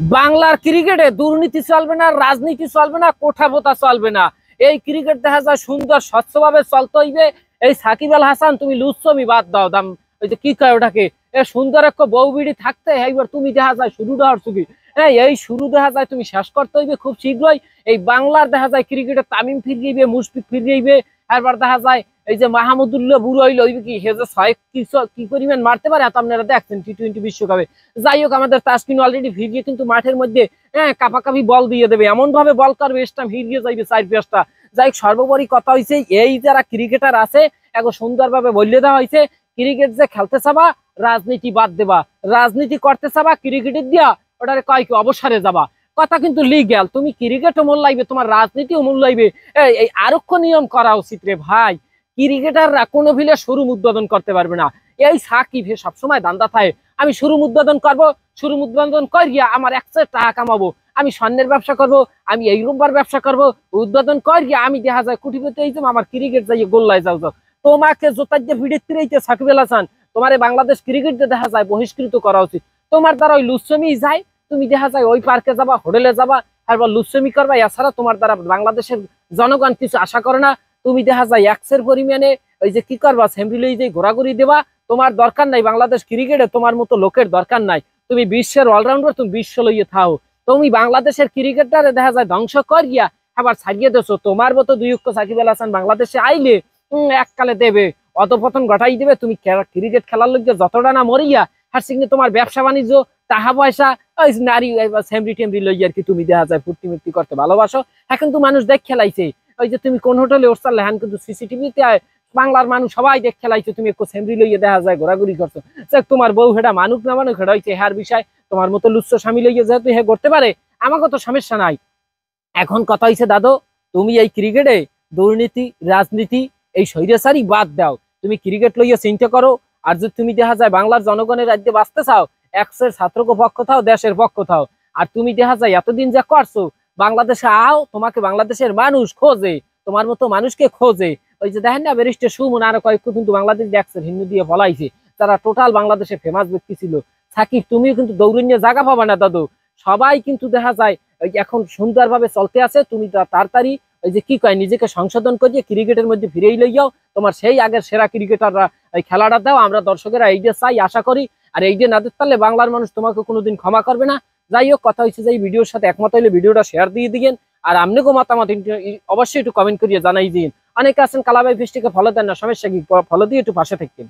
বাংলার ক্রিকেটে দুর্নীতি চলবে না, রাজনীতি চলবে না, কোঠাবোতা চলবে না। এই ক্রিকেট দেখা যায় সুন্দর স্বচ্ছভাবে চলতে হইবে। এই সাকিব আল হাসান তুমি লুচ্ছমি বাদ দাও দাম, ওই যে কি কয় ওটাকে, এ সুন্দর একটা বউ বিড়ি থাকতে এইবার তুমি দেখা যায় শুরু দেওয়ার চুকি। হ্যাঁ, এই শুরু দেখা যায় তুমি শেষ করতে হইবে খুব শীঘ্রই। এই বাংলার দেখা যায় ক্রিকেটে তামিম ফিরিয়ে মুশফিক ফিরিয়ে, এরপর দেখা যায় এই যে মাহমুদুল্লাহ বুড়ো হইলো কি হে যে ছয় কি পরিমাণ মারতে পারে এত আপনারা দেখছেন টি-20 বিশ্বকাপে। যাই হোক, আমাদের তাসকিন অলরেডি ফিরিয়ে কিন্তু মাঠের মধ্যে কাপাকাপি বল দিয়ে দেবে, এমন ভাবে বল করবে স্টাম্প হিরিয়ে যাইবে 4-5টা। যাই হোক, সর্বোপরি কথা হয়েছে এই যারা ক্রিকেটার আছে এখন সুন্দরভাবে বললে দেওয়া হয়েছে ক্রিকেট যে খেলতে চাবা রাজনীতি বাদ দেবা, রাজনীতি করতে চাবা ক্রিকেটের দিয়া ওটারে কয় কি অবসরে যাবা। কথা কিন্তু লিগ্যাল, তুমি ক্রিকেটও মূল্যাইবে তোমার রাজনীতিও মূল্যাইবে। এই আরক্ষ নিয়ম করা উচিত রে ভাই। ক্রিকেটাররা কোনো ভিলে শোরুম উদ্বোধন করতে পারবে না। এই সাকিব সবসময় দান্দা থাকে আমি শোরুম উদ্বোধন করবো, শোরুম উদ্বোধন করিয়া আমার 100 টাকা কামাবো, আমি স্বর্ণের ব্যবসা করব, আমি এই রূপার ব্যবসা করব, উদ্বোধন করিয়া আমি দেখা যায় কোটিপতি হইতাম, আমার ক্রিকেট যাইয়ে গোল্লায় যাও যাও। তোমাকে জোতার যে ভিড়ে ফিরেইতে সাকিব আল হাসান তোমার বাংলাদেশ ক্রিকেট দেখা যায় বহিষ্কৃত করা উচিত। তোমার দ্বারা ওই লুচ্ছমি যায়, তুমি দেখা যায় ওই পার্কে যাবা, হোটেলে যাবা, তারপর লুচ্ছমি করবা, এছাড়া তোমার দ্বারা বাংলাদেশের জনগণ কিছু আশা করে না। তুমি দেখা যায় এক্সের পরিমাণে ওই যে কি করবা সেমরি লই যে ঘোরাঘুরি দেবা, তোমার দরকার নাই বাংলাদেশ ক্রিকেটে, তোমার মতো লোকের দরকার নাই। তুমি বিশ্বের অলরাউন্ডার, তুমি বিশ্ব লইয়ে থাও। তুমি বাংলাদেশের ক্রিকেটারে দেখা যায় ধ্বংস করিয়া আবার ছাড়িয়ে দেছো। তোমার মতো দুই সাকিব আল হাসান বাংলাদেশে আইলে এককালে দেবে অধপতন ঘটাই দেবে। তুমি ক্রিকেট খেলার লোক যতটা না মরিয়া হার সিংহে তোমার ব্যবসা বাণিজ্য টাকা পয়সা ওই নারী সেমরি টেমরি লইয়া আর কি তুমি দেখা যায় ফুর্তি মুক্তি করতে ভালোবাসো। এখন তো মানুষ দেখ খেলাইছে ওই যে তুমি কোন হোটেলে ওরসাল লেহান কিন্তু সিসিটিভিতে বাংলার মানুষ সবাই দেখ খেলাইছো, তুমি একটু সেমরি লইয়ে দেখা যায় ঘোরাঘুরি করছো। তোমার বউ হেটা মানুক না মানুক হেটা হয়েছে হ্যার বিষয়, তোমার মতো লুচ্ছ স্বামী লইয়ে যেহেতু হে করতে পারে আমাকে তো সমস্যা নাই। এখন কথা হয়েছে দাদু, তুমি এই ক্রিকেটে দুর্নীতি রাজনীতি এই স্বৈরাচারী বাদ দাও, তুমি ক্রিকেট লইয়া চিন্তা করো। আর যদি তুমি দেখা যায় বাংলার জনগণের রাজ্যে বাঁচতে চাও, এক্সের ছাত্রকে পক্ষ থাও, দেশের পক্ষ থাও। আর তুমি দেখা যায় এতদিন যা করছো বাংলাদেশে আও, তোমাকে বাংলাদেশের মানুষ খোঁজে, তোমার মতো মানুষকে খোঁজে। ওই যে দেখেন না ব্যারিস্টার সুমন আরো কয়েক কিন্তু বাংলাদেশ দেখছেন হিন্দু দিয়ে ফলাইছে, তারা টোটাল বাংলাদেশে ফেমাস ব্যক্তি ছিল। সাকিব তুমিও কিন্তু দৌড়িয়ে জায়গা পাবা না দাদু। সবাই কিন্তু দেখা যায় এখন সুন্দরভাবে চলতে আছে, তুমি তাড়াতাড়ি ওই যে কি কয় নিজেকে সংশোধন করিয়ে ক্রিকেটের মধ্যে ফিরেই লইয়াও, তোমার সেই আগের সেরা ক্রিকেটাররা এই খেলাটা দাও। আমরা দর্শকেরা এইটা চাই, আশা করি। আর এইটা না দিতে পারলে বাংলার মানুষ তোমাকে কোনোদিন ক্ষমা করবে না। যাই হোক, কথা হচ্ছে যে এই ভিডিওর সাথে একমত হইলে ভিডিওটা শেয়ার দিয়ে দিন। আর আমনেকেও মতামত অবশ্যই একটু কমেন্ট করিয়ে জানাই দিন। অনেকে আছেন কালাবাই ফিস্টিকে ফলো দেন না, সমস্যা কি, ফলো দিয়ে একটু পাশে থাকতেন।